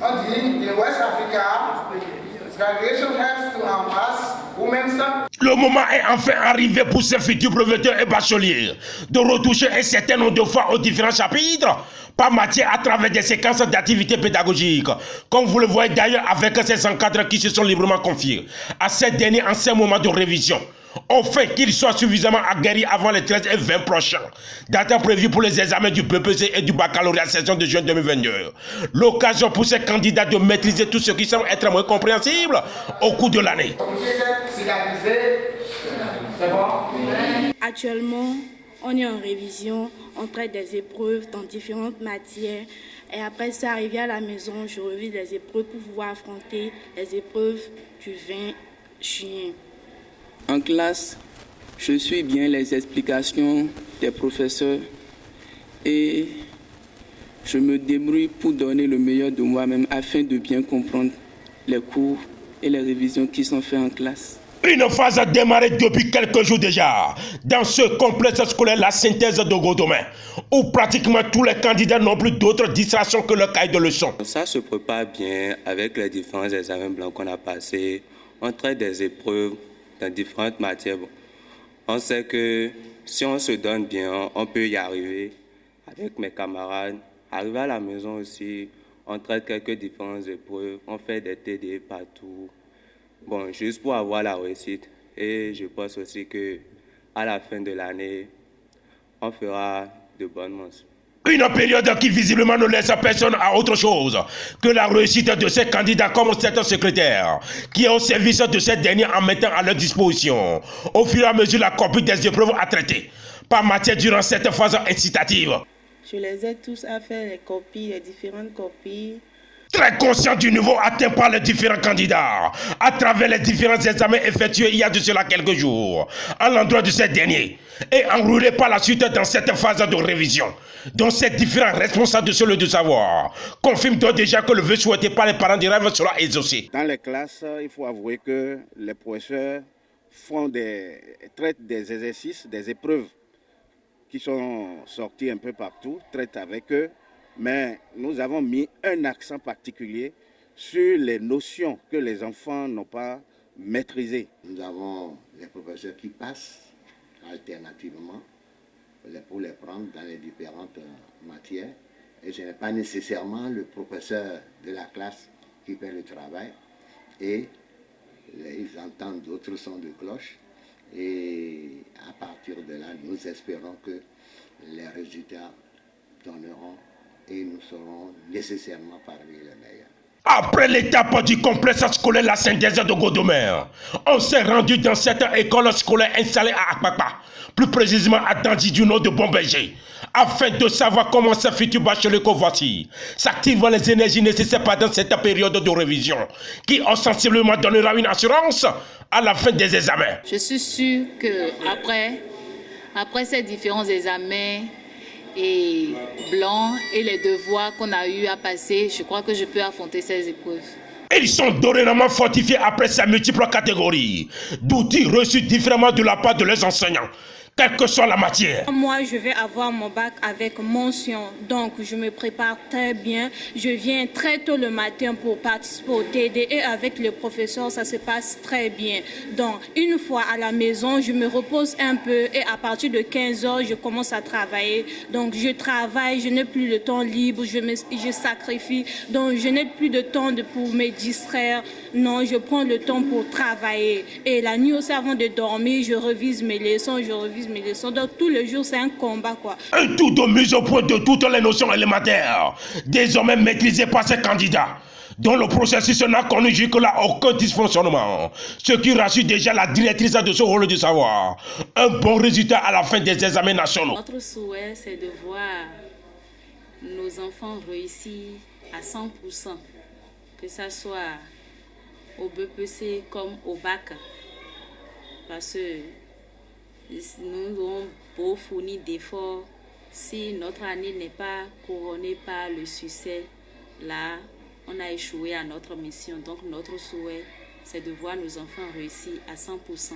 On dit, in West Africa, graduation helps to embrace women's. Le moment est enfin arrivé pour ces futurs breveteurs et bacheliers de retoucher un certain nombre de fois aux différents chapitres par matière à travers des séquences d'activités pédagogiques, comme vous le voyez d'ailleurs avec ces encadreurs qui se sont librement confiés à ces derniers en ces moments de révision, afin qu'ils soient suffisamment aguerris avant les 13 et 20 prochains, date prévue pour les examens du BPC et du baccalauréat saison de juin 2022. L'occasion pour ces candidats de maîtriser tout ce qui semble être moins compréhensible au cours de l'année. Actuellement, on est en révision, on traite des épreuves dans différentes matières. Et après ça, arrivé à la maison, je revis les épreuves pour pouvoir affronter les épreuves du 20 juin. En classe, je suis bien les explications des professeurs et je me débrouille pour donner le meilleur de moi-même afin de bien comprendre les cours et les révisions qui sont faites en classe. Une phase a démarré depuis quelques jours déjà dans ce complexe scolaire, la synthèse de Godomain, où pratiquement tous les candidats n'ont plus d'autres distractions que le cahier de leçons. Ça se prépare bien avec les différents examens blancs qu'on a passés. On traite des épreuves dans différentes matières. On sait que si on se donne bien, on peut y arriver avec mes camarades. Arrivé à la maison aussi, on traite quelques différentes épreuves, on fait des TD partout. Bon, juste pour avoir la réussite. Et je pense aussi qu'à la fin de l'année, on fera de bonnes mentions. Une période qui visiblement ne laisse personne à autre chose que la réussite de ces candidats comme certains secrétaires qui est au service de ces derniers en mettant à leur disposition au fur et à mesure la copie des épreuves à traiter par matière durant cette phase incitative. Je les aide tous à faire les copies, les différentes copies. Très conscient du niveau atteint par les différents candidats à travers les différents examens effectués il y a de cela quelques jours à l'endroit de ces derniers et enroulé par la suite dans cette phase de révision dont ces différents responsables de ce lieu de savoir confirment donc déjà que le vœu souhaité par les parents du rêve sera exaucé. Dans les classes, il faut avouer que les professeurs traitent des exercices, des épreuves qui sont sorties un peu partout, traitent avec eux. Mais nous avons mis un accent particulier sur les notions que les enfants n'ont pas maîtrisées. Nous avons les professeurs qui passent alternativement pour les prendre dans les différentes matières. Et ce n'est pas nécessairement le professeur de la classe qui fait le travail. Et ils entendent d'autres sons de cloche. Et à partir de là, nous espérons que les résultats donneront et nous serons nécessairement parmi les meilleurs. Après l'étape du complexe scolaire La Synthèse de Godomain, on s'est rendu dans cette école scolaire installée à Akpakpa, plus précisément à Dandy du nom de Bomberger, afin de savoir comment ces futurs bacheliers que voici s'activent les énergies nécessaires pendant cette période de révision, qui ostensiblement donnera une assurance à la fin des examens. Je suis sûre qu'après ces différents examens, et blanc et les devoirs qu'on a eu à passer, je crois que je peux affronter ces épreuves. Ils sont dorénavant fortifiés après ces multiples catégories d'outils reçus différemment de la part de leurs enseignants, quelle que soit la matière. Moi, je vais avoir mon bac avec mention, donc je me prépare très bien. Je viens très tôt le matin pour participer au TD et avec le professeur, ça se passe très bien. Donc, une fois à la maison, je me repose un peu et à partir de 15 heures, je commence à travailler. Donc, je travaille, je n'ai plus le temps libre, je sacrifie. Donc, je n'ai plus de temps pour me distraire. Non, je prends le temps pour travailler. Et la nuit aussi, avant de dormir, je revise mes leçons, mes leçons. Donc, tous les jours, c'est un combat, quoi. Un tour de mise au point de toutes les notions élémentaires, désormais maîtrisées par ces candidats, dont le processus n'a connu jusque-là aucun dysfonctionnement, ce qui rassure déjà la directrice de ce rôle de savoir. Un bon résultat à la fin des examens nationaux. Notre souhait, c'est de voir nos enfants réussir à 100%, que ça soit au BPC comme au bac, parce que nous avons beau fournir d'efforts, si notre année n'est pas couronnée par le succès, là, on a échoué à notre mission. Donc notre souhait, c'est de voir nos enfants réussir à 100%.